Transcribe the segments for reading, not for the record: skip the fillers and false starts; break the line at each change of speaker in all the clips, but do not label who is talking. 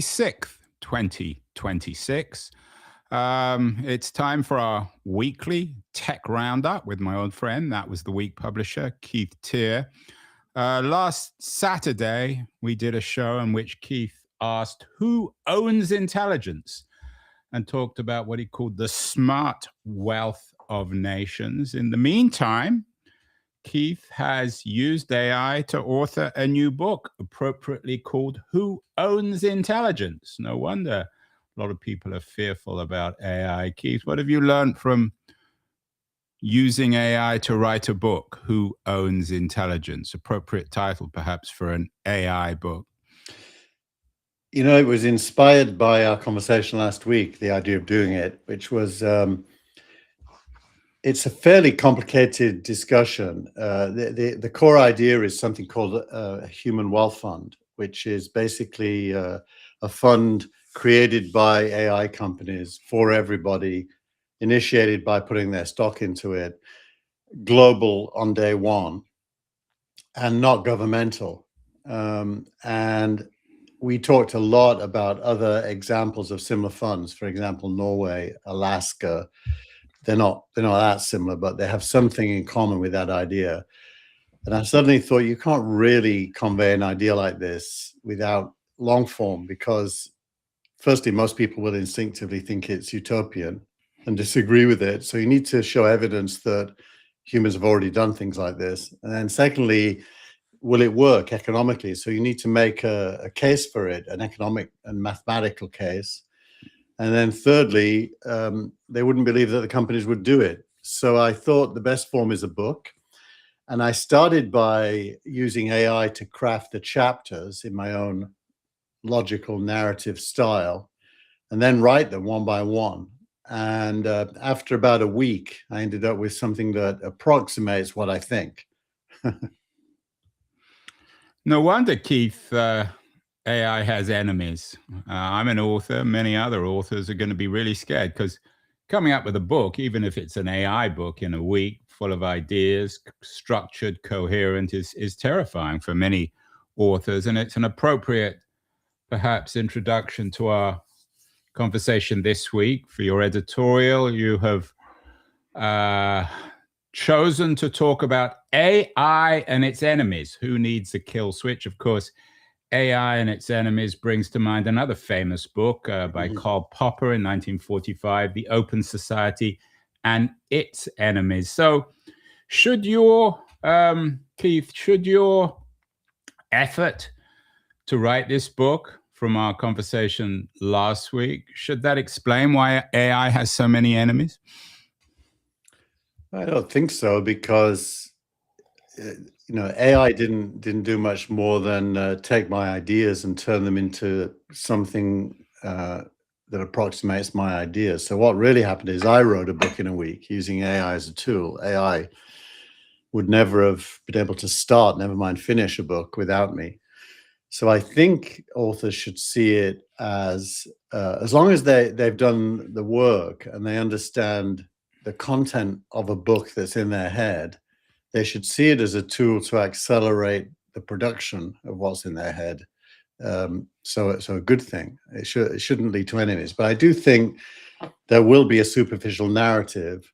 6th, 2026. It's time for our weekly tech roundup with my old friend. That was the week publisher, Keith Teare. Last Saturday, we did a show in which Keith asked who owns intelligence and talked about what he called the smart wealth of nations. In the meantime, Keith has used AI to author a new book appropriately called Who Owns Intelligence? No wonder a lot of people are fearful about AI. Keith, what have you learned from using AI to write a book, Who Owns Intelligence? Appropriate title, perhaps, for an AI book.
You know, it was inspired by our conversation last week, the idea of doing it, which was it's a fairly complicated discussion. The core idea is something called a human wealth fund, which is basically a fund created by AI companies for everybody, initiated by putting their stock into it, global on day one, and not governmental. And we talked a lot about other examples of similar funds. For example, Norway, Alaska. They're not that similar, but they have something in common with that idea. And I suddenly thought you can't really convey an idea like this without long form, because firstly, most people will instinctively think it's utopian and disagree with it. So you need to show evidence that humans have already done things like this. And then secondly, will it work economically? So you need to make a case for it, an economic and mathematical case. And then thirdly, they wouldn't believe that the companies would do it. So I thought the best form is a book. And I started by using AI to craft the chapters in my own logical narrative style, and then write them one by one. And after about a week, I ended up with something that approximates what I think.
No wonder, Keith, AI has enemies. I'm an author. Many other authors are going to be really scared because coming up with a book, even if it's an AI book in a week, full of ideas, structured, coherent, is terrifying for many authors. And it's an appropriate, perhaps, introduction to our conversation this week. For your editorial, you have chosen to talk about AI and its enemies. Who needs a kill switch? Of course, AI and Its Enemies brings to mind another famous book by Karl Popper in 1945, The Open Society and Its Enemies. So should your, Keith, should your effort to write this book from our conversation last week, should that explain why AI has so many enemies?
I don't think so, because AI didn't do much more than take my ideas and turn them into something that approximates my ideas. So what really happened is I wrote a book in a week using AI as a tool. AI would never have been able to start, never mind finish, a book without me. So I think authors should see it as long as they've done the work and they understand the content of a book that's in their head, they should see it as a tool to accelerate the production of what's in their head. So a good thing. It shouldn't lead to enemies. But I do think there will be a superficial narrative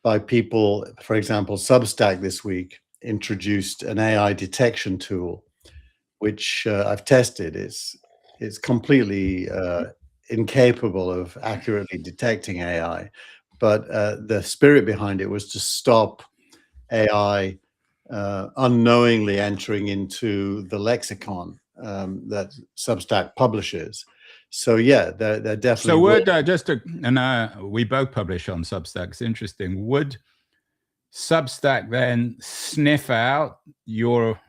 by people. For example, Substack this week introduced an AI detection tool, which I've tested. It's completely incapable of accurately detecting AI. But the spirit behind it was to stop AI unknowingly entering into the lexicon that Substack publishes. So yeah, they're definitely.
So would we both publish on Substack. It's interesting. Would Substack then sniff out your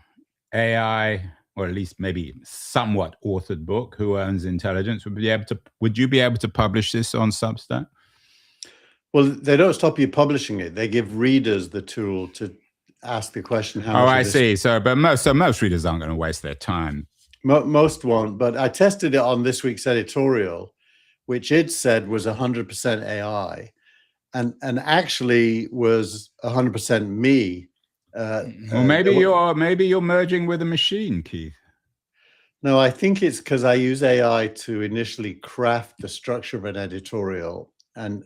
AI, or at least maybe somewhat authored book, Who Owns Intelligence? Would you be able to publish this on Substack?
Well, they don't stop you publishing it. They give readers the tool to ask the question, how much.
I see. So most readers aren't going to waste their time.
Most won't. But I tested it on this week's editorial, which it said was 100% AI, and actually was 100% me.
Well, maybe you're merging with a machine, Keith.
No, I think it's because I use AI to initially craft the structure of an editorial, and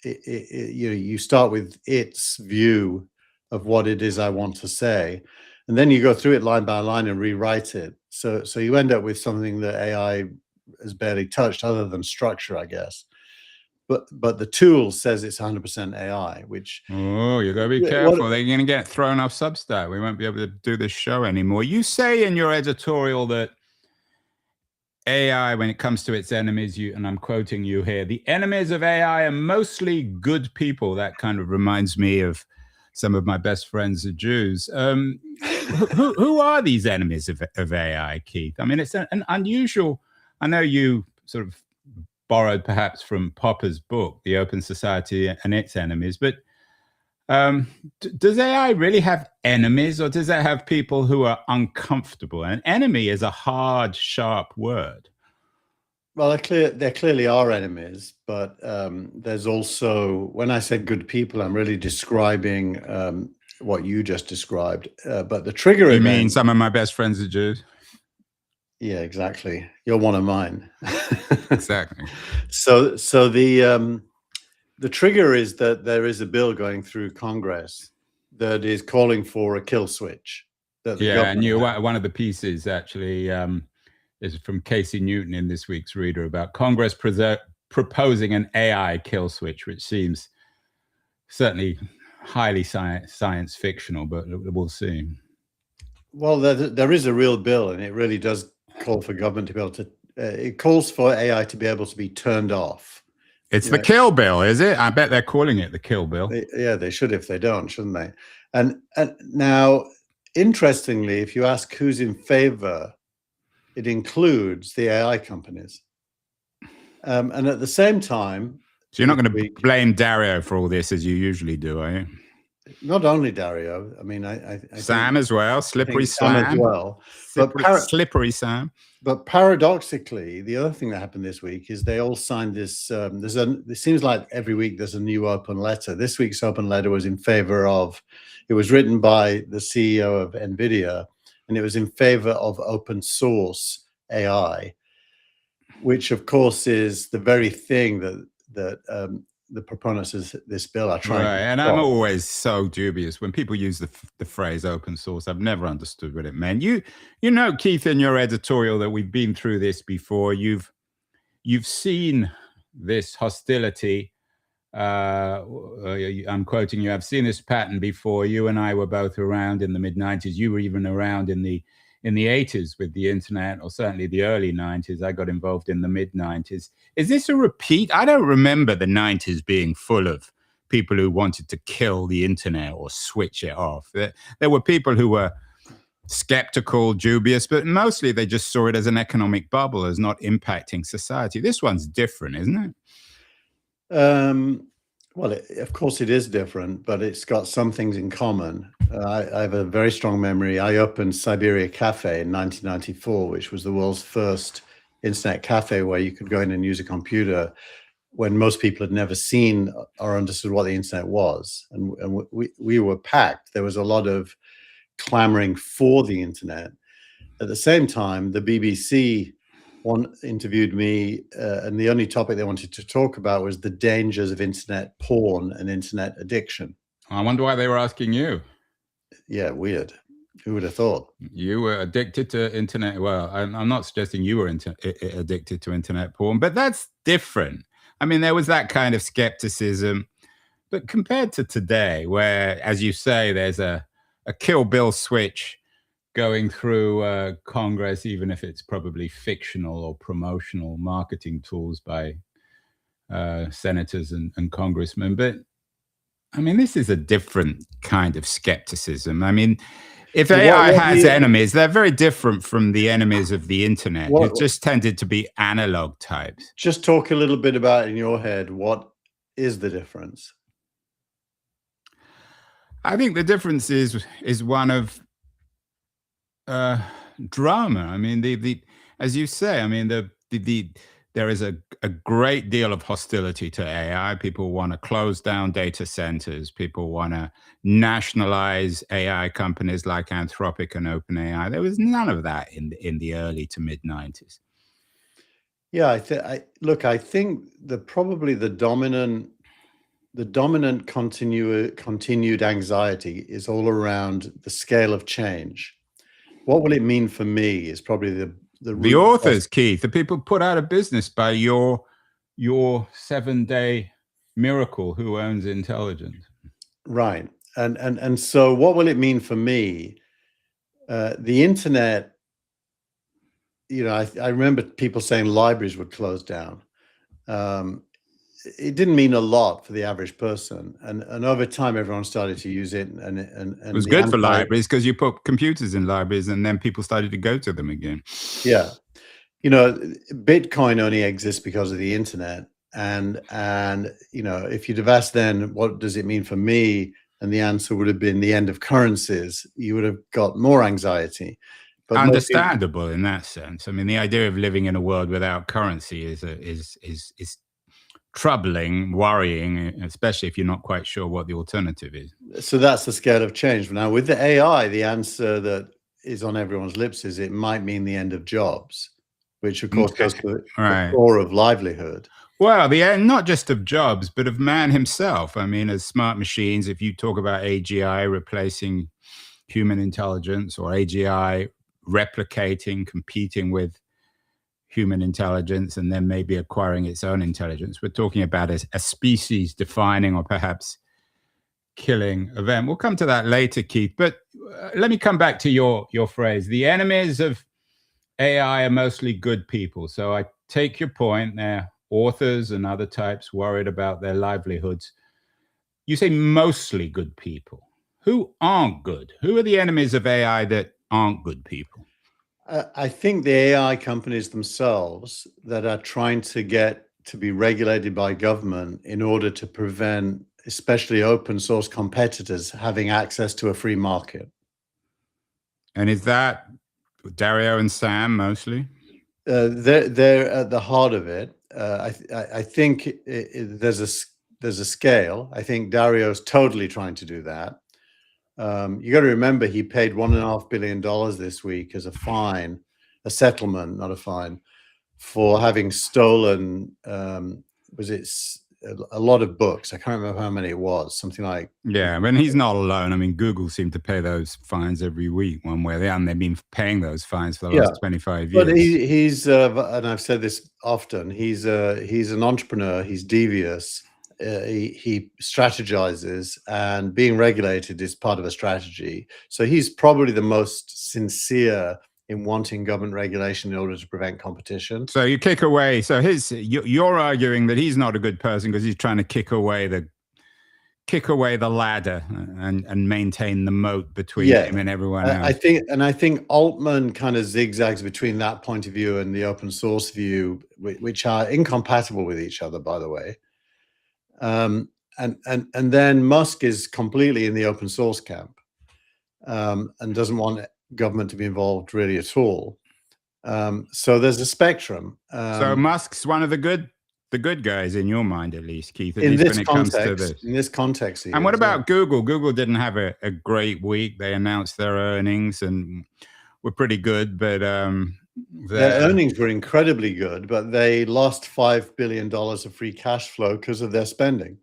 you start with its view of what it is I want to say, and then you go through it line by line and rewrite it. So you end up with something that AI has barely touched, other than structure, I guess. But the tool says it's 100% AI, which
Oh, you got to be careful. They're going to get thrown off Substack. We won't be able to do this show anymore. You say in your editorial that AI, when it comes to its enemies, and I'm quoting you here, the enemies of AI are mostly good people. That kind of reminds me of some of my best friends, the Jews. Who are these enemies of AI, Keith? I mean, it's an unusual. I know you sort of borrowed perhaps from Popper's book, The Open Society and Its Enemies, but does AI really have enemies, or does it have people who are uncomfortable? An enemy is a hard, sharp word.
Well, there clearly are enemies, but there's also, when I said good people, I'm really describing what you just described. But the trigger event.
You mean some of my best friends are Jews?
Yeah, exactly. You're one of mine.
Exactly.
So the trigger is that there is a bill going through Congress that is calling for a kill switch.
Yeah, and one of the pieces actually is from Casey Newton in this week's Reader about Congress proposing an AI kill switch, which seems certainly highly science fictional, but we'll see.
Well, there is a real bill, and it really does call for government to be able to. It calls for AI to be able to be turned off.
It's the kill bill, is it? I bet they're calling it the kill bill.
Yeah, they should if they don't, shouldn't they? And now, interestingly, if you ask who's in favor, it includes the AI companies. And at the same time,
so you're not going to blame Dario for all this as you usually do, are you?
Not only Dario. I mean, I
Sam as well, slippery Sam
as well.
Slippery Sam.
But paradoxically, the other thing that happened this week is they all signed this. It seems like every week there's a new open letter. This week's open letter was in favor of. It was written by the CEO of NVIDIA, and it was in favor of open source AI, which of course is the very thing that the proponents of this bill are trying.
Right, and I'm always so dubious when people use the phrase open source. I've never understood what it meant. You know, Keith, in your editorial that we've been through this before. You've seen this hostility. I'm quoting you. I've seen this pattern before. You and I were both around in the mid-90s. You were even around in the 80s with the internet, or certainly the early 90s. I got involved in the mid-90s. Is this a repeat? I don't remember the 90s being full of people who wanted to kill the internet or switch it off. There were people who were skeptical, dubious, but mostly they just saw it as an economic bubble, as not impacting society. This one's different, isn't it?
Well, of course it is different, but it's got some things in common. I have a very strong memory. I opened Siberia Cafe in 1994, which was the world's first internet cafe where you could go in and use a computer when most people had never seen or understood what the internet was. And we were packed. There was a lot of clamoring for the internet. At the same time, the BBC interviewed me, and the only topic they wanted to talk about was the dangers of internet porn and internet addiction.
I wonder why they were asking you.
Yeah, weird. Who would have thought?
You were addicted to internet. Well, I'm not suggesting you were addicted to internet porn, but that's different. I mean, there was that kind of skepticism, but compared to today, where, as you say, there's a kill bill switch going through Congress, even if it's probably fictional or promotional marketing tools by senators and congressmen. But I mean, this is a different kind of skepticism. I mean, if AI has enemies, they're very different from the enemies of the internet. It just tended to be analog types.
Just talk a little bit about, in your head, what is the difference?
I think the difference is one of drama. I mean, as you say, I mean, there is a great deal of hostility to AI. People want to close down data centers. People want to nationalize AI companies like Anthropic and OpenAI. There was none of that in the early to mid 90s.
Yeah, I think probably the dominant continued anxiety is all around the scale of change. What will it mean for me is probably
the authors, Keith, the people put out of business by your 7-day miracle. Who owns intelligence?
Right. And so what will it mean for me? The internet, I remember people saying libraries would close down. It didn't mean a lot for the average person, and over time everyone started to use it, and
it was good for libraries because you put computers in libraries and then people started to go to them again.
Yeah, Bitcoin only exists because of the internet, and if you'd have asked then what does it mean for me, and the answer would have been the end of currencies, you would have got more anxiety.
But understandable in that sense. I mean, the idea of living in a world without currency is troubling, worrying, especially if you're not quite sure what the alternative is.
So that's the scale of change. Now, with the AI, the answer that is on everyone's lips is it might mean the end of jobs, which of course goes to the core of livelihood.
Well, the end not just of jobs, but of man himself. I mean, as smart machines, if you talk about AGI replacing human intelligence, or AGI replicating, competing with human intelligence, and then maybe acquiring its own intelligence, we're talking about a species defining or perhaps killing event. We'll come to that later, Keith, but let me come back to your phrase. The enemies of AI are mostly good people. So I take your point. They're authors and other types worried about their livelihoods. You say mostly good people. Who aren't good? Who are the enemies of AI that aren't good people?
I think the AI companies themselves that are trying to get to be regulated by government in order to prevent especially open source competitors having access to a free market.
And is that Dario and Sam mostly?
They're at the heart of it. I think there's a scale. I think Dario's totally trying to do that. You got to remember he paid $1.5 billion this week as a fine, a settlement, not a fine, for having stolen. Was it a lot of books? I can't remember how many it was. Something like.
Yeah, and he's not alone. I mean, Google seemed to pay those fines every week, one way or the other. And they've been paying those fines for the last 25 years.
But he's and I've said this often. He's an entrepreneur. He's devious. He strategizes, and being regulated is part of a strategy. So he's probably the most sincere in wanting government regulation in order to prevent competition.
So you kick away. So you're arguing that he's not a good person because he's trying to kick away the ladder and maintain the moat between him and everyone else.
I think Altman kind of zigzags between that point of view and the open source view, which are incompatible with each other, by the way. And then Musk is completely in the open source camp, and doesn't want government to be involved really at all. So there's a spectrum.
So Musk's one of the good guys in your mind, at least, Keith.
In this context.
And what about Google? Google didn't have a great week. They announced their earnings and were pretty good, but
their earnings were incredibly good, but they lost $5 billion of free cash flow because of their spending.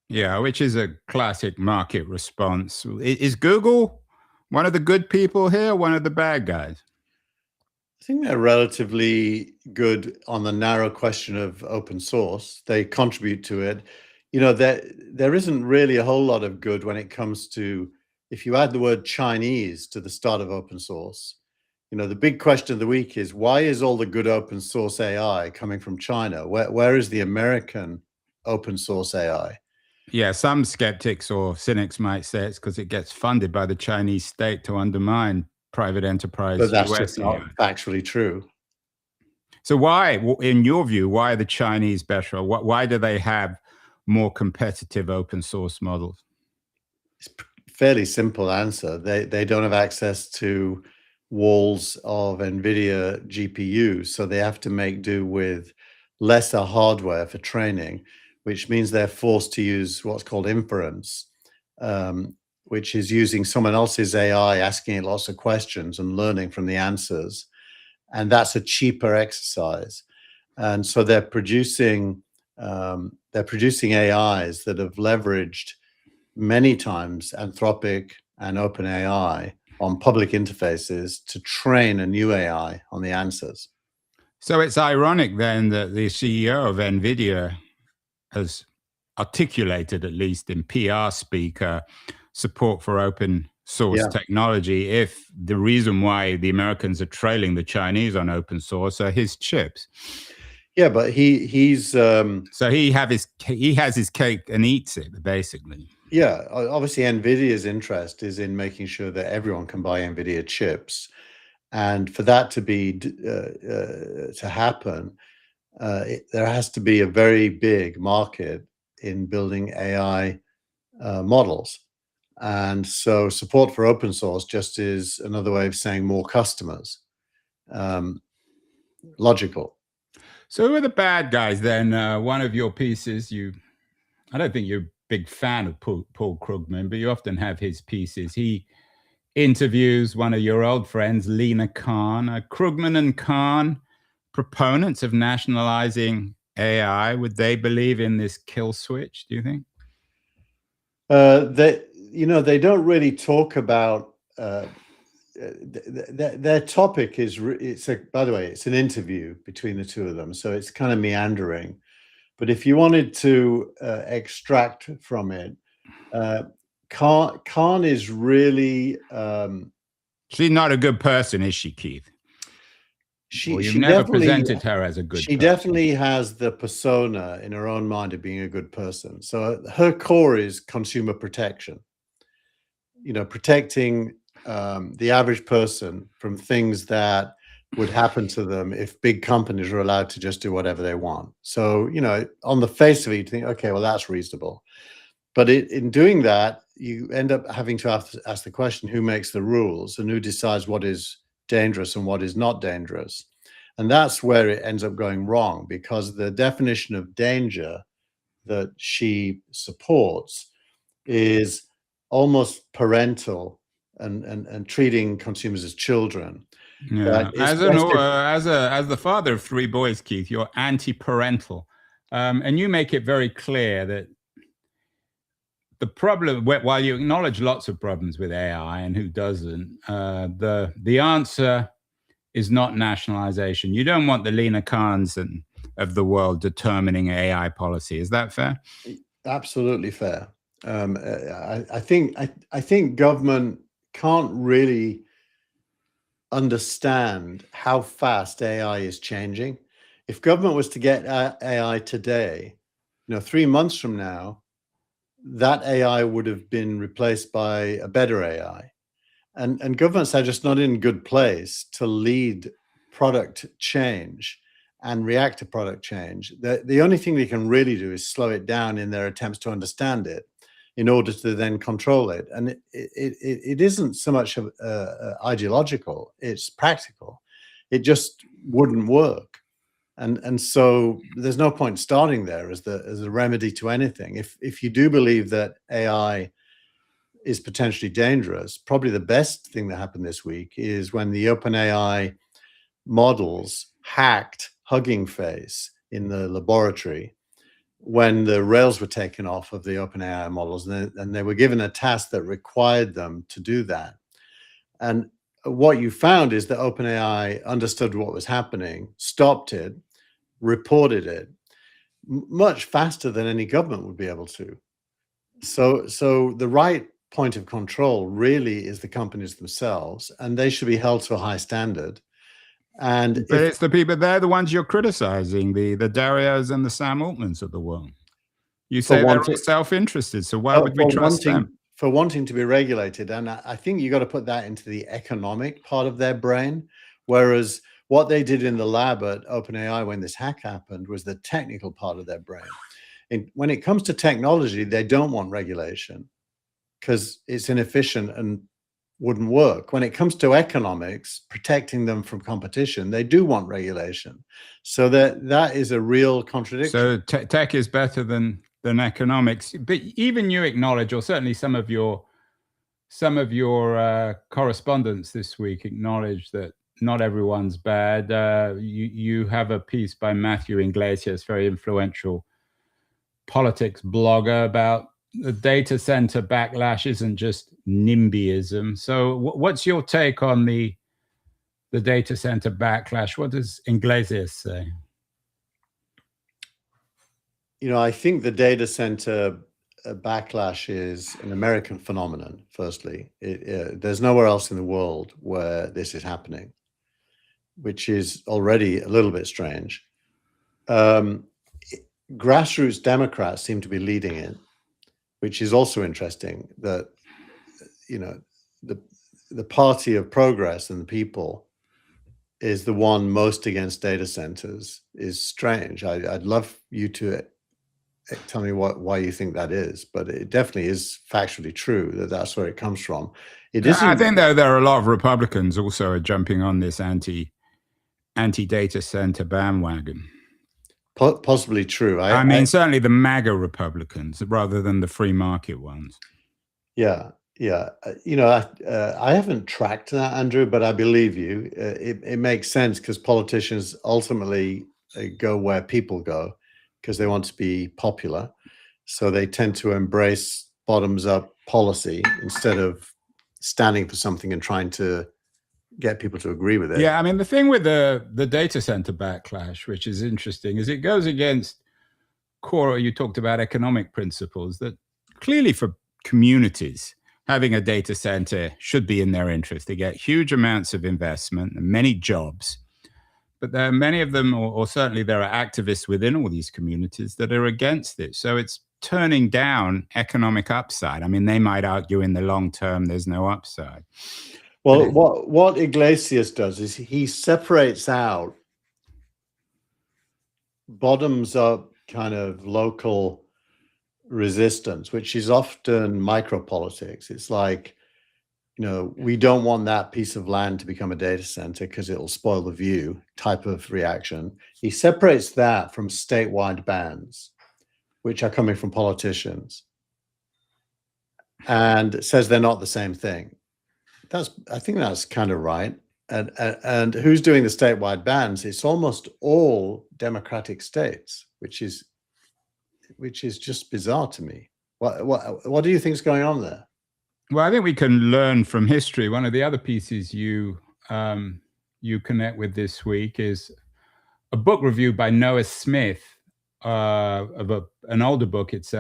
Yeah, which is a classic market response. Is Google one of the good people here, one of the bad guys?
I think they're relatively good on the narrow question of open source. They contribute to it. There isn't really a whole lot of good when it comes to, if you add the word Chinese to the start of open source. The big question of the week is, why is all the good open source AI coming from China? Where is the American open source AI?
Yeah, some skeptics or cynics might say it's because it gets funded by the Chinese state to undermine private enterprise.
But that's just not factually true.
So why, in your view, why are the Chinese better? Why do they have more competitive open source models?
It's a fairly simple answer. They don't have access to walls of NVIDIA GPUs, so they have to make do with lesser hardware for training, which means they're forced to use what's called inference, which is using someone else's AI, asking it lots of questions and learning from the answers. And that's a cheaper exercise. And so they're producing AIs that have leveraged many times Anthropic and OpenAI on public interfaces to train a new AI on the answers.
So it's ironic then that the CEO of NVIDIA has articulated, at least in PR speak, support for open source technology, if the reason why the Americans are trailing the Chinese on open source are his chips.
Yeah, but he's
so he has his cake and eats it, basically.
Yeah, obviously NVIDIA's interest is in making sure that everyone can buy NVIDIA chips, and for that to be to happen, there has to be a very big market in building AI models. And so support for open source just is another way of saying more customers. Logical.
So who are the bad guys then? One of your pieces, I don't think you're a big fan of Paul Krugman, but you often have his pieces. He interviews one of your old friends, Lina Khan. Krugman and Khan, proponents of nationalizing AI, would they believe in this kill switch, do you think?
They don't really talk about their topic is by the way, it's an interview between the two of them, so it's kind of meandering. But if you wanted to extract from it, Khan is really
she's not a good person, is she, Keith? You've never presented her as a good person.
She definitely has the persona in her own mind of being a good person. So her core is consumer protection, protecting the average person from things that would happen to them if big companies are allowed to just do whatever they want. So, on the face of it, you think, okay, well, that's reasonable. But in doing that, you end up having to ask the question, who makes the rules and who decides what is dangerous and what is not dangerous? And that's where it ends up going wrong, because the definition of danger that she supports is almost parental and treating consumers as children.
Yeah. As the father of 3 boys, Keith, you're anti-parental, and you make it very clear that the problem, while you acknowledge lots of problems with AI, and who doesn't, the answer is not nationalization. You don't want the Lina Khans of the world determining AI policy. Is that fair?
Absolutely fair. I think government can't really understand how fast AI is changing. If government was to get AI today, 3 months from now, that AI would have been replaced by a better AI. And governments are just not in a good place to lead product change and react to product change. The only thing they can really do is slow it down in their attempts to understand it in order to then control it. And it isn't so much ideological, it's practical. It just wouldn't work. And so there's no point starting there as a remedy to anything. If you do believe that AI is potentially dangerous, probably the best thing that happened this week is when the OpenAI models hacked Hugging Face in the laboratory, when the rails were taken off of the OpenAI models, and they were given a task that required them to do that. And what you found is that OpenAI understood what was happening, stopped it, reported it much faster than any government would be able to. So the right point of control really is the companies themselves, and they should be held to a high standard. But
it's the people, they're the ones you're criticizing, the Darios and the Sam Altmans of the world. You say they're all self-interested, so why would we trust them?
For wanting to be regulated. And I think you got to put that into the economic part of their brain, whereas what they did in the lab at OpenAI when this hack happened was the technical part of their brain. And when it comes to technology, they don't want regulation because it's inefficient and wouldn't work. When it comes to economics, protecting them from competition, they do want regulation. So that is a real contradiction.
So tech is better than economics. But even you acknowledge, or certainly some of your correspondents this week acknowledge, that not everyone's bad. You have a piece by Matthew Iglesias, very influential politics blogger, about the data center backlash isn't just NIMBYism. So what's your take on the data center backlash? What does Iglesias say?
I think the data center backlash is an American phenomenon, firstly. There's nowhere else in the world where this is happening, which is already a little bit strange. Grassroots Democrats seem to be leading it, which is also interesting, that the party of progress and the people is the one most against data centers. Is strange. I'd love you to tell me why you think that is, but it definitely is factually true that that's where it comes from. It isn't.
I think there are a lot of Republicans also are jumping on this anti-data center bandwagon.
Possibly true.
I mean, certainly the MAGA Republicans rather than the free market ones.
Yeah. I haven't tracked that, Andrew, but I believe you. It makes sense, because politicians ultimately go where people go, because they want to be popular. So they tend to embrace bottoms-up policy instead of standing for something and trying to get people to agree with it.
Yeah, I mean, the thing with the data center backlash, which is interesting, is it goes against core, you talked about economic principles, that clearly for communities, having a data center should be in their interest. They get huge amounts of investment and many jobs. But there are many of them, or certainly there are activists within all these communities that are against it. So it's turning down economic upside. I mean, they might argue in the long term there's no upside.
Well, what Iglesias does is he separates out bottoms up kind of local resistance, which is often micropolitics. It's like, we don't want that piece of land to become a data center because it'll spoil the view type of reaction. He separates that from statewide bans, which are coming from politicians, and says they're not the same thing. I think that's kind of right. And who's doing the statewide bans? It's almost all democratic states, which is just bizarre to me. What do you think is going on there?
Well, I think we can learn from history. One of the other pieces you connect with this week is a book review by Noah Smith of an older book. It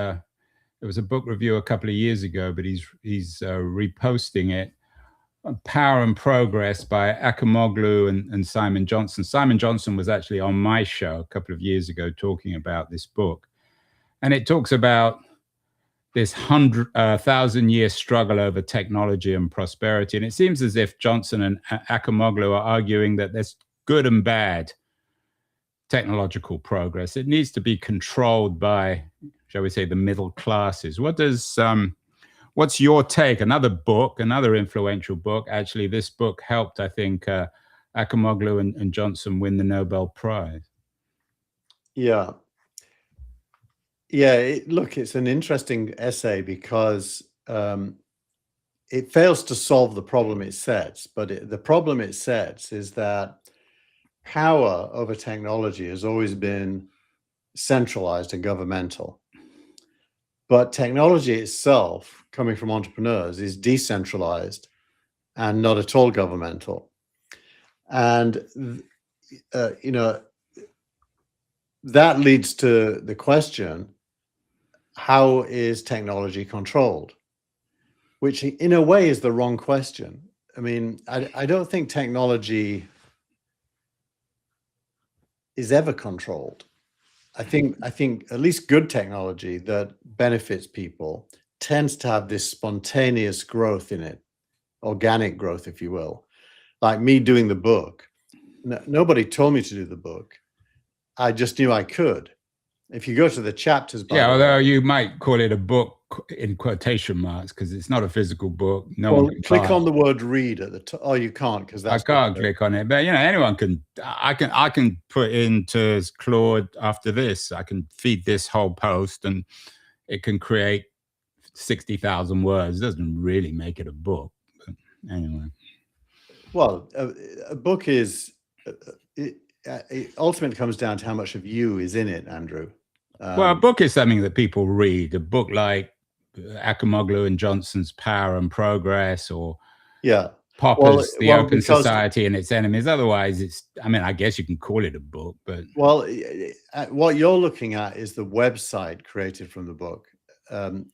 was a book review a couple of years ago, but he's reposting it. Power and Progress by Acemoglu and Simon Johnson. Simon Johnson was actually on my show a couple of years ago talking about this book. And it talks about this 1,000-year struggle over technology and prosperity. And it seems as if Johnson and Acemoglu are arguing that there's good and bad technological progress. It needs to be controlled by, shall we say, the middle classes. What's your take? Another influential book. Actually, this book helped, I think, Acemoglu and Johnson win the Nobel Prize.
Yeah. Look, it's an interesting essay because it fails to solve the problem it sets. But the problem it sets is that power over technology has always been centralized and governmental. But technology itself, coming from entrepreneurs, is decentralized and not at all governmental. And, that leads to the question, how is technology controlled? Which in a way is the wrong question. I mean, I don't think technology is ever controlled. I think at least good technology that benefits people tends to have this spontaneous growth in it, organic growth, if you will. Like me doing the book. Nobody told me to do the book. I just knew I could. If you go to the chapters, by
Yeah,
the
although
way,
you might call it a book in quotation marks because it's not a physical book. No
well,
one can
click
buy
on
it.
the word "read" at the top. Oh, you can't because
I
that's
can't click on it, but anyone can. I can put into Claude after this. I can feed this whole post, and it can create 60,000 words. It doesn't really make it a book, but anyway.
Well, a book is it ultimately comes down to how much of you is in it, Andrew.
Well, a book is something that people read. A book like Acemoglu and Johnson's Power and Progress, or Popper's The Open Society and Its Enemies. Otherwise, I guess you can call it a book, but...
Well, what you're looking at is the website created from the book.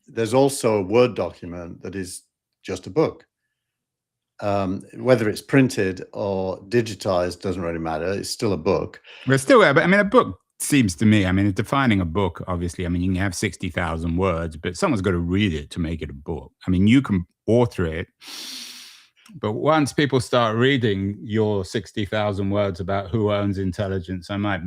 There's also a Word document that is just a book. Whether it's printed or digitized doesn't really matter. It's still a book.
But still, a book seems to me, defining a book, obviously, you can have 60,000 words, but someone's got to read it to make it a book. You can author it, but once people start reading your 60,000 words about who owns intelligence, I might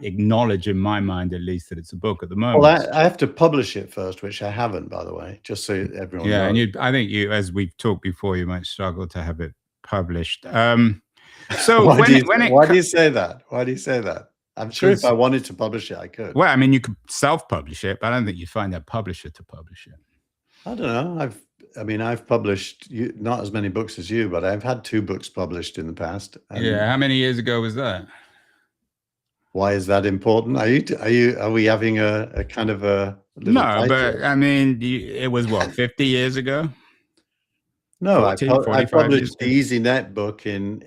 acknowledge in my mind, at least, that it's a book at the moment.
Well, I have to publish it first, which I haven't, by the way, just so everyone knows.
And I think as we've talked before, you might struggle to have it published. So
why do you say that? Why do you say that? I'm sure if I wanted to publish it, I could.
Well, you could self-publish it, but I don't think you'd find a publisher to publish it.
I don't know. I've published not as many books as you, but I've had 2 books published in the past.
Yeah, how many years ago was that?
Why is that important? Are we having a kind of a little
no? But it was what, 50 years ago?
No, 40, I published the EasyNet book in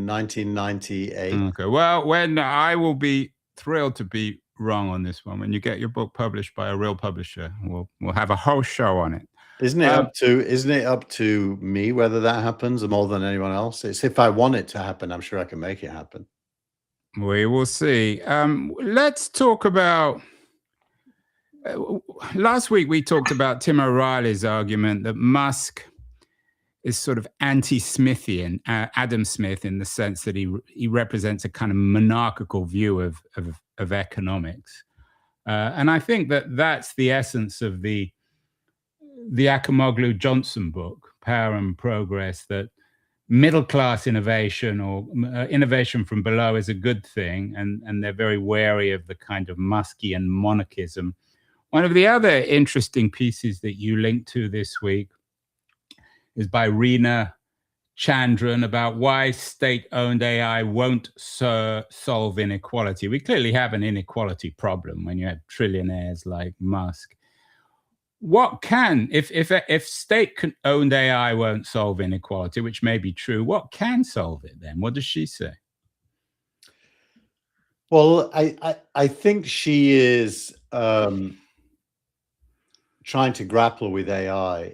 1998.
Okay, well, when I will be thrilled to be wrong on this one. When you get your book published by a real publisher, we'll have a whole show on it.
Isn't it up to me whether that happens more than anyone else? It's if I want it to happen, I'm sure I can make it happen.
We will see. Let's talk about. Last week we talked about Tim O'Reilly's argument that Musk is sort of anti-Smithian, Adam Smith, in the sense that he represents a kind of monarchical view of economics, and I think that's the essence of the Acemoglu Johnson book, Power and Progress. That middle-class innovation or innovation from below is a good thing, and they're very wary of the kind of Muskian monarchism. One of the other interesting pieces that you linked to this week is by Reena Chandran about why state-owned AI won't solve inequality. We clearly have an inequality problem when you have trillionaires like Musk. What can, if state-owned AI won't solve inequality, which may be true, what can solve it then? What does she say?
Well, I think she is trying to grapple with AI.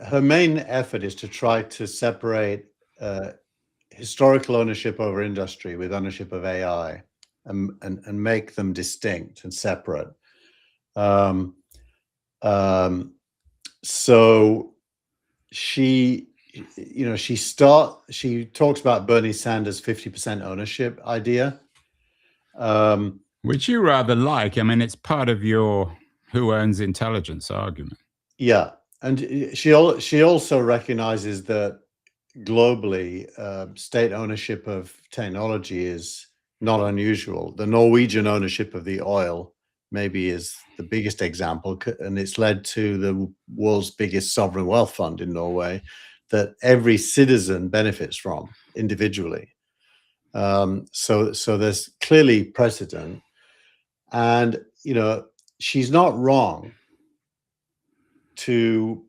Her main effort is to try to separate historical ownership over industry with ownership of AI and make them distinct and separate. So she talks about Bernie Sanders' 50% ownership idea,
which you rather like. It's part of your who owns intelligence argument.
Yeah, and she also recognizes that globally, state ownership of technology is not unusual. The Norwegian ownership of the oil maybe is the biggest example, and it's led to the world's biggest sovereign wealth fund in Norway that every citizen benefits from individually. So there's clearly precedent, and she's not wrong to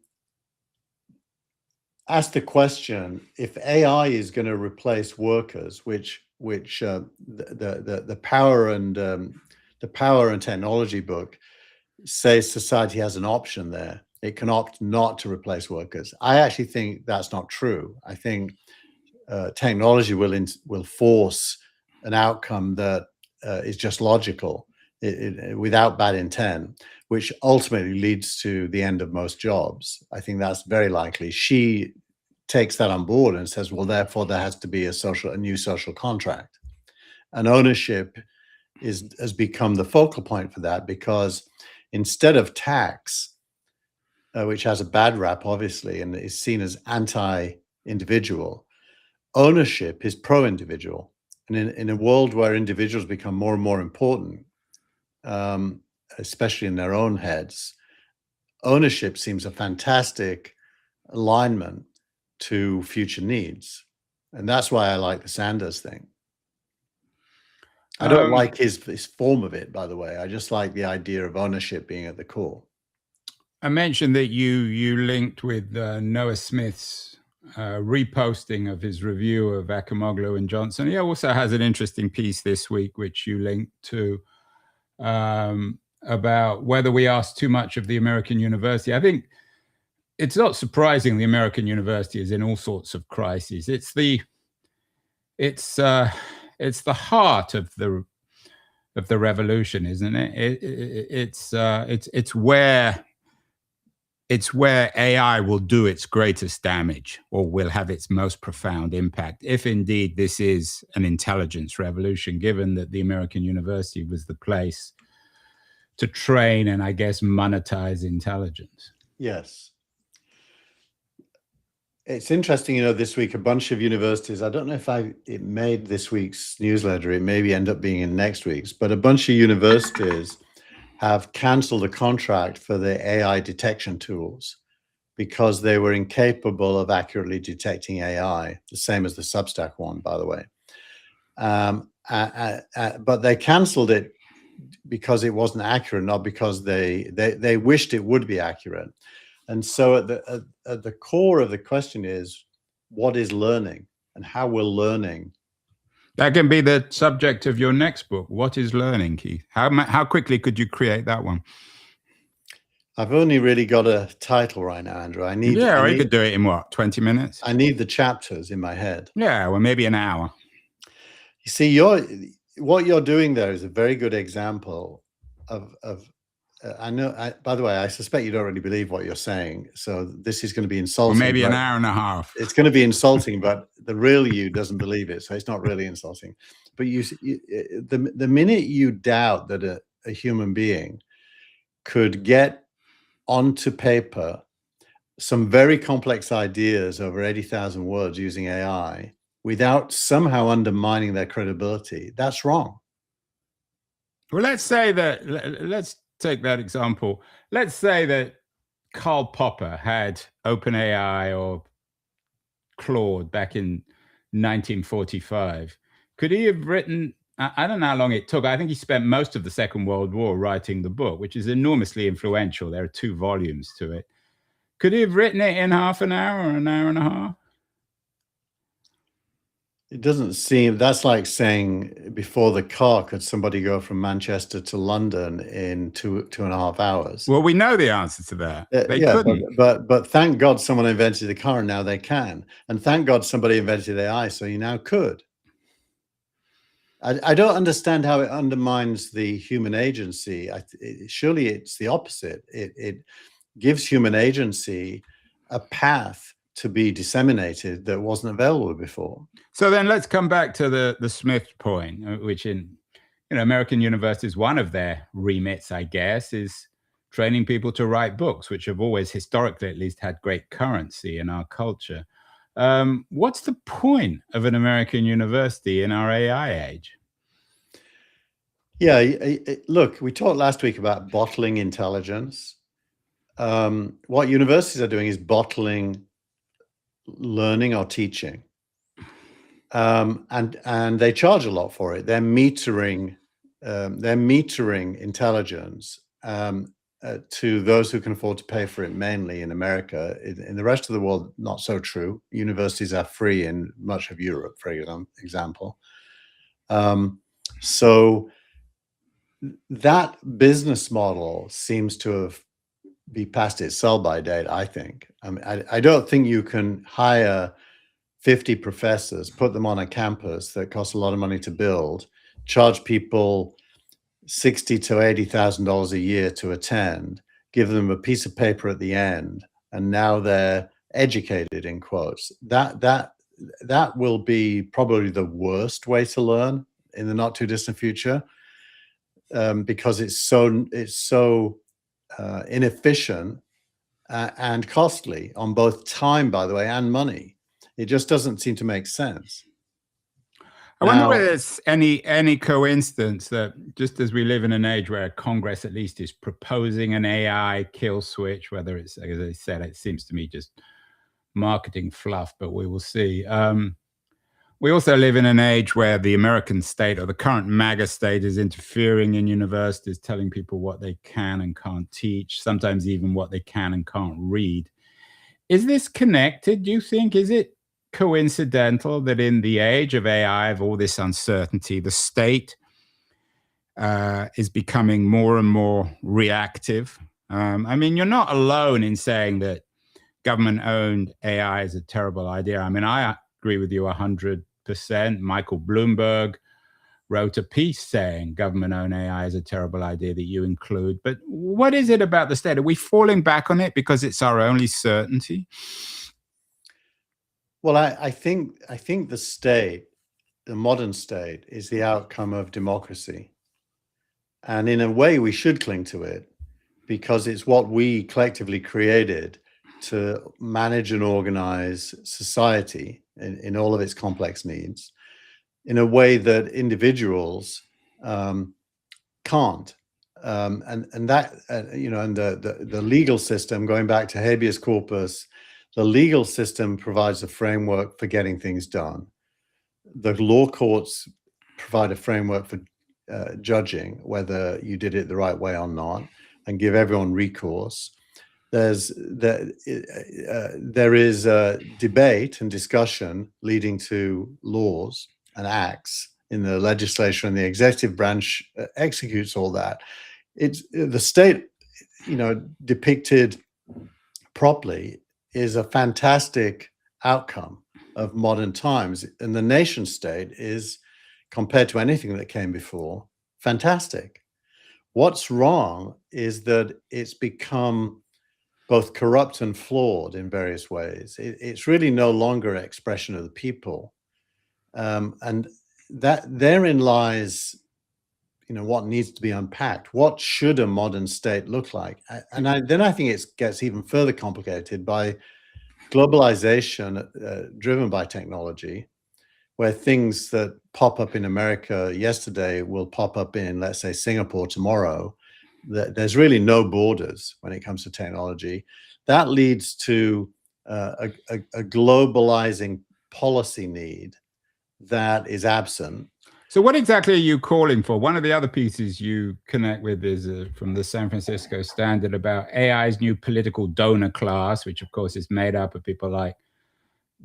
ask the question: if AI is going to replace workers, which the power and technology book says society has an option there. It can opt not to replace workers. I actually think that's not true. I think technology will force an outcome that is just logical, without bad intent, which ultimately leads to the end of most jobs. I think that's very likely. She takes that on board and says, well, therefore there has to be a new social contract. And ownership has become the focal point for that, because instead of tax, which has a bad rap, obviously, and is seen as anti-individual, ownership is pro-individual. And in a world where individuals become more and more important, especially in their own heads, ownership seems a fantastic alignment to future needs. And that's why I like the Sanders thing. I don't like his form of it, by the way. I just like the idea of ownership being at the core.
I mentioned that you linked with Noah Smith's reposting of his review of Acemoglu and Johnson. He also has an interesting piece this week, which you linked to, about whether we ask too much of the American university. I think it's not surprising the American university is in all sorts of crises. It's the heart of the revolution, isn't it? It's where AI will do its greatest damage, or will have its most profound impact, if indeed this is an intelligence revolution, given that the American university was the place to train and, I guess, monetize intelligence.
Yes. It's interesting, this week, a bunch of universities, I don't know if it made this week's newsletter, it maybe end up being in next week's, but a bunch of universities have canceled a contract for the AI detection tools because they were incapable of accurately detecting AI, the same as the Substack one, by the way. But they canceled it because it wasn't accurate, not because they wished it would be accurate. And so at the core of the question is, what is learning, and how will learning?
That can be the subject of your next book. What is learning, Keith? How quickly could you create that one?
I've only really got a title right now, Andrew.
You could do it in what, 20 minutes?
I need the chapters in my head.
Yeah, well, maybe an hour.
You see, what you're doing there is a very good example of by the way, I suspect you don't really believe what you're saying, so this is going to be insulting.
Or maybe an hour and a half.
It's going to be insulting, but the real you doesn't believe it, so it's not really insulting. But the minute you doubt that a human being could get onto paper some very complex ideas over 80,000 words using AI without somehow undermining their credibility, that's wrong.
Well, let's take that example. Let's say that Karl Popper had OpenAI or Claude back in 1945. Could he have written, I don't know how long it took. I think he spent most of the Second World War writing the book, which is enormously influential. There are 2 volumes to it. Could he have written it in half an hour or an hour and a half?
It doesn't seem, that's like saying before the car, could somebody go from Manchester to London in 2.5 hours?
Well, we know the answer to that. They couldn't.
But thank God someone invented the car and now they can. And thank God somebody invented AI, so you now could. I don't understand how it undermines the human agency. Surely it's the opposite. It gives human agency a path to be disseminated that wasn't available before.
So then let's come back to the Smith point, which in American universities, one of their remits, I guess, is training people to write books, which have always, historically at least, had great currency in our culture. What's the point of an American university in our AI age?
Yeah, look, we talked last week about bottling intelligence. What universities are doing is bottling learning or teaching, and they charge a lot for it. They're metering intelligence to those who can afford to pay for it, mainly in America. In the rest of the world, not so true. Universities are free in much of Europe, for example. So that business model seems to have be past its sell-by date, I think. I mean, I don't think you can hire 50 professors, put them on a campus that costs a lot of money to build, charge people $60,000 to $80,000 a year to attend, give them a piece of paper at the end, and now they're educated, in quotes. That will be probably the worst way to learn in the not too distant future. because it's so inefficient and costly on both time, by the way, and money. It just doesn't seem to make sense.
I wonder whether there's any coincidence that just as we live in an age where Congress at least is proposing an AI kill switch, whether it's, as I said, it seems to me just marketing fluff, but we will see. We also live in an age where the American state, or the current MAGA state, is interfering in universities, telling people what they can and can't teach, sometimes even what they can and can't read. Is this connected, do you think? Is it coincidental that in the age of AI, of all this uncertainty, the state is becoming more and more reactive? I mean, you're not alone in saying that government-owned AI is a terrible idea. I mean, I agree with you 100%. Michael Bloomberg wrote a piece saying government-owned AI is a terrible idea that you include. But what is it about the state? Are we falling back on it because it's our only certainty?
Well, I think the state, the modern state, is the outcome of democracy. And in a way, we should cling to it because it's what we collectively created to manage and organize society in all of its complex needs in a way that individuals can't. And that, and the legal system, going back to habeas corpus, the legal system provides a framework for getting things done. The law courts provide a framework for judging whether you did it the right way or not, and give everyone recourse. There is debate and discussion leading to laws and acts in the legislature, and the executive branch executes all that. It's the state, depicted properly, is a fantastic outcome of modern times, and the nation state is, compared to anything that came before, fantastic. What's wrong is that it's become both corrupt and flawed in various ways. It's really no longer an expression of the people, and that therein lies, what needs to be unpacked. What should a modern state look like? And then I think it gets even further complicated by globalization driven by technology, where things that pop up in America yesterday will pop up in, let's say, Singapore tomorrow. There's really no borders when it comes to technology. That leads to a globalizing policy need that is absent.
So what exactly are you calling for? One of the other pieces you connect with is from the San Francisco Standard about AI's new political donor class, which of course is made up of people like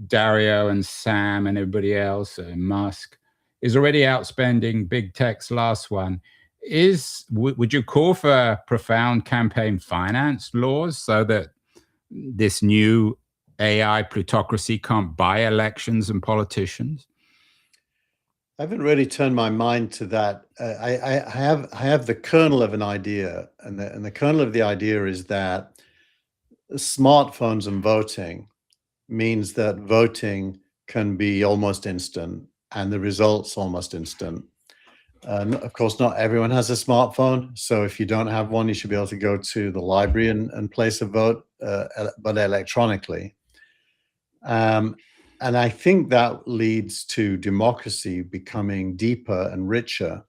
Dario and Sam and everybody else, Musk, is already outspending big tech's last one. Would you call for profound campaign finance laws so that this new AI plutocracy can't buy elections and politicians?
I haven't really turned my mind to that. I have the kernel of an idea, and the kernel of the idea is that smartphones and voting means that voting can be almost instant and the results almost instant. Of course, not everyone has a smartphone, so if you don't have one, you should be able to go to the library and place a vote, but electronically. And I think that leads to democracy becoming deeper and richer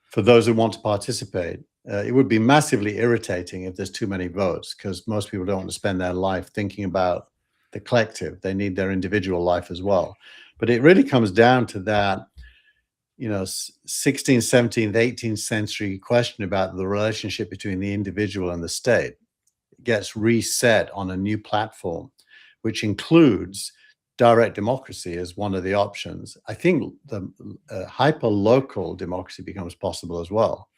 for those who want to participate. It would be massively irritating if there's too many votes, because most people don't want to spend their life thinking about the collective. They need their individual life as well. But it really comes down to that, 16th, 17th, 18th century question about the relationship between the individual and the state. It gets reset on a new platform, which includes direct democracy as one of the options. I think the hyper-local democracy becomes possible as well,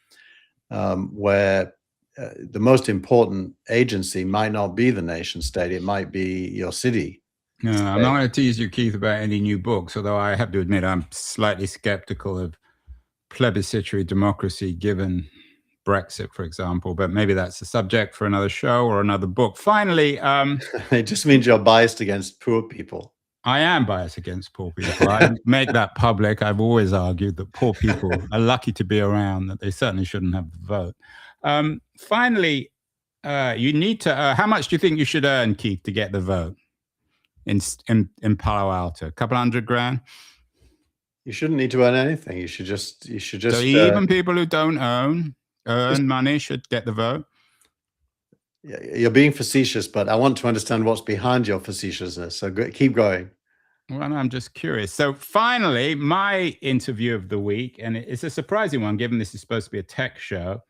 where the most important agency might not be the nation state, it might be your city.
No, I'm not going to tease you, Keith, about any new books, although I have to admit I'm slightly skeptical of plebiscitary democracy given Brexit, for example, but maybe that's a subject for another show or another book. Finally,
it just means you're biased against poor people.
I am biased against poor people. I make that public. I've always argued that poor people are lucky to be around, that they certainly shouldn't have the vote. Finally, you need to, how much do you think you should earn, Keith, to get the vote in Palo Alto? A couple $100,000?
You shouldn't need to earn anything. You should just.
So even people who don't earn money should get the vote?
You're being facetious, but I want to understand what's behind your facetiousness. So keep going.
Well, I'm just curious. So finally, my interview of the week, and it's a surprising one, given this is supposed to be a tech show,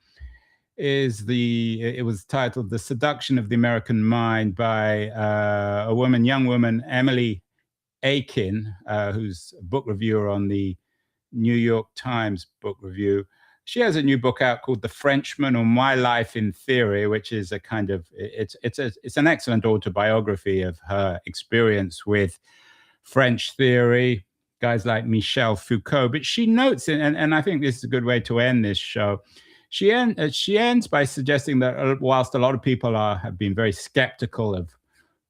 it was titled "The Seduction of the American Mind" by a young woman, Emily Akin, who's a book reviewer on the New York Times Book Review. She has a new book out called "The Frenchman, or My Life in Theory," which is a kind of it's an excellent autobiography of her experience with French theory, guys like Michel Foucault. But she notes, and I think this is a good way to end this show. She ends by suggesting that whilst a lot of people have been very skeptical of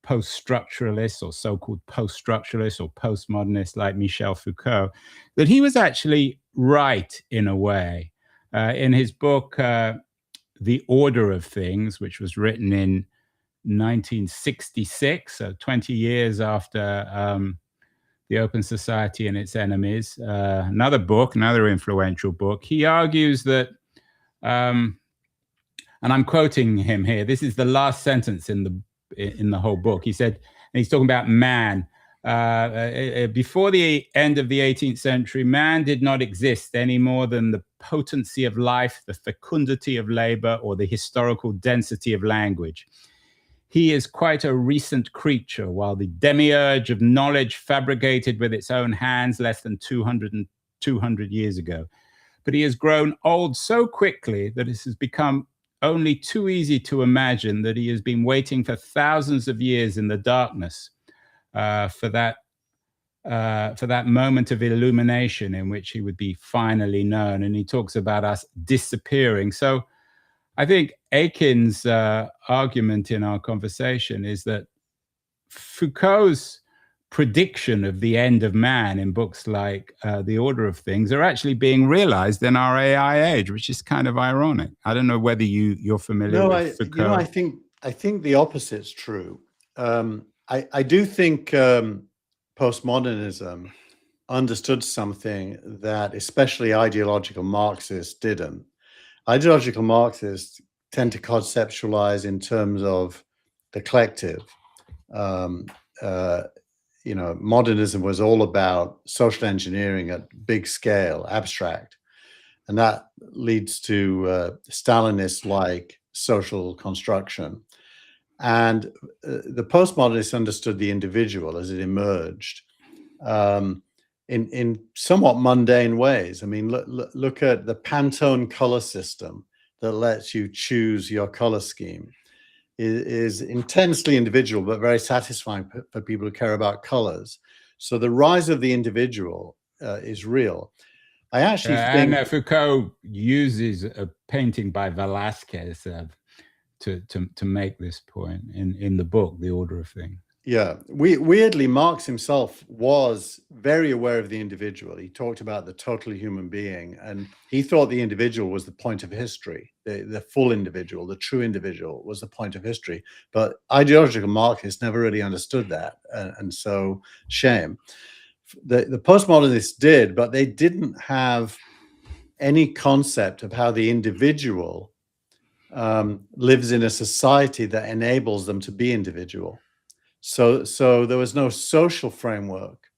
post-structuralists or so-called post-structuralists or postmodernists like Michel Foucault, that he was actually right in a way. In his book, The Order of Things, which was written in 1966, so 20 years after The Open Society and Its Enemies, another influential book, he argues that, and I'm quoting him here, this is the last sentence in the whole book. He said, and he's talking about man, before the end of the 18th century, man did not exist any more than the potency of life, the fecundity of labor, or the historical density of language. He is quite a recent creature, while the demiurge of knowledge fabricated with its own hands less than 200 years ago. But he has grown old so quickly that it has become only too easy to imagine that he has been waiting for thousands of years in the darkness for that moment of illumination in which he would be finally known. And he talks about us disappearing. So I think Akin's argument in our conversation is that Foucault's prediction of the end of man in books like The Order of Things are actually being realized in our AI age, which is kind of ironic. I don't know whether you're familiar with Foucault.
I think the opposite's true. I do think postmodernism understood something that especially ideological Marxists didn't. Ideological Marxists tend to conceptualize in terms of the collective. Modernism was all about social engineering at big scale, abstract, and that leads to Stalinist-like social construction. And the postmodernists understood the individual as it emerged in somewhat mundane ways. I mean, look at the Pantone color system that lets you choose your color scheme. It is intensely individual, but very satisfying for people who care about colors. So the rise of the individual is real. I actually think...
And Foucault uses a painting by Velázquez to make this point in the book, The Order of Things.
Yeah, weirdly, Marx himself was very aware of the individual. He talked about the total human being, and he thought the individual was the point of history. The full individual, the true individual, was the point of history. But ideological Marxists never really understood that, and so shame. The postmodernists did, but they didn't have any concept of how the individual lives in a society that enables them to be individual. So there was no social framework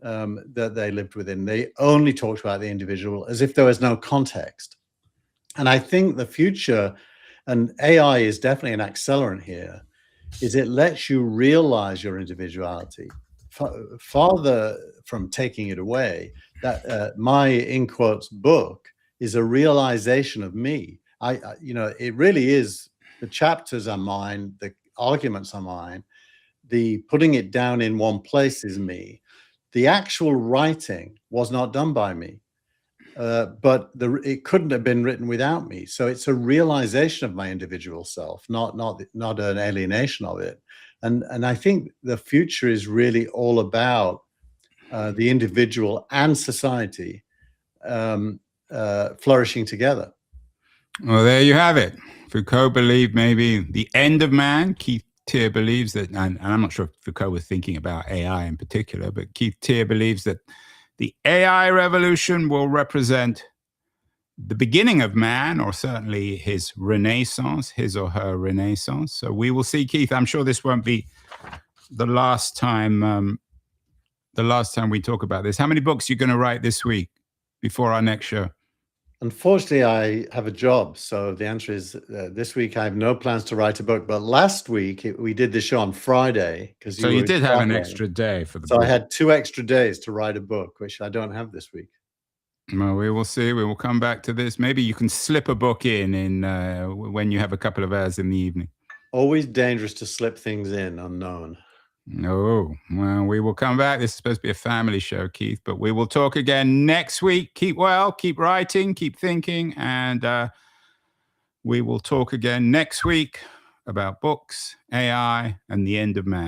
that they lived within. They only talked about the individual as if there was no context. And I think the future, and AI is definitely an accelerant here, is it lets you realize your individuality. Farther from taking it away, that my, in quotes, book is a realization of me. It really is. The chapters are mine, the arguments are mine. The putting it down in one place is me. The actual writing was not done by me, but it couldn't have been written without me. So it's a realization of my individual self, not an alienation of it. And I think the future is really all about the individual and society flourishing together.
Well, there you have it. Foucault believed maybe the end of man. Keith Teare believes that, and I'm not sure if Foucault was thinking about AI in particular, but Keith Teare believes that the AI revolution will represent the beginning of man, or certainly his renaissance, his or her renaissance. So we will see, Keith. I'm sure this won't be the last time. The last time we talk about this. How many books are you going to write this week before our next show?
Unfortunately, I have a job. So the answer is this week I have no plans to write a book. But last week we did the show on Friday.
So you did have an extra day for the book.
So I had 2 extra days to write a book, which I don't have this week.
Well, we will see. We will come back to this. Maybe you can slip a book in when you have a couple of hours in the evening.
Always dangerous to slip things in unknown.
No, well, we will come back. This is supposed to be a family show, Keith, but we will talk again next week. Keep well, keep writing, keep thinking, and we will talk again next week about books, AI, and the end of man.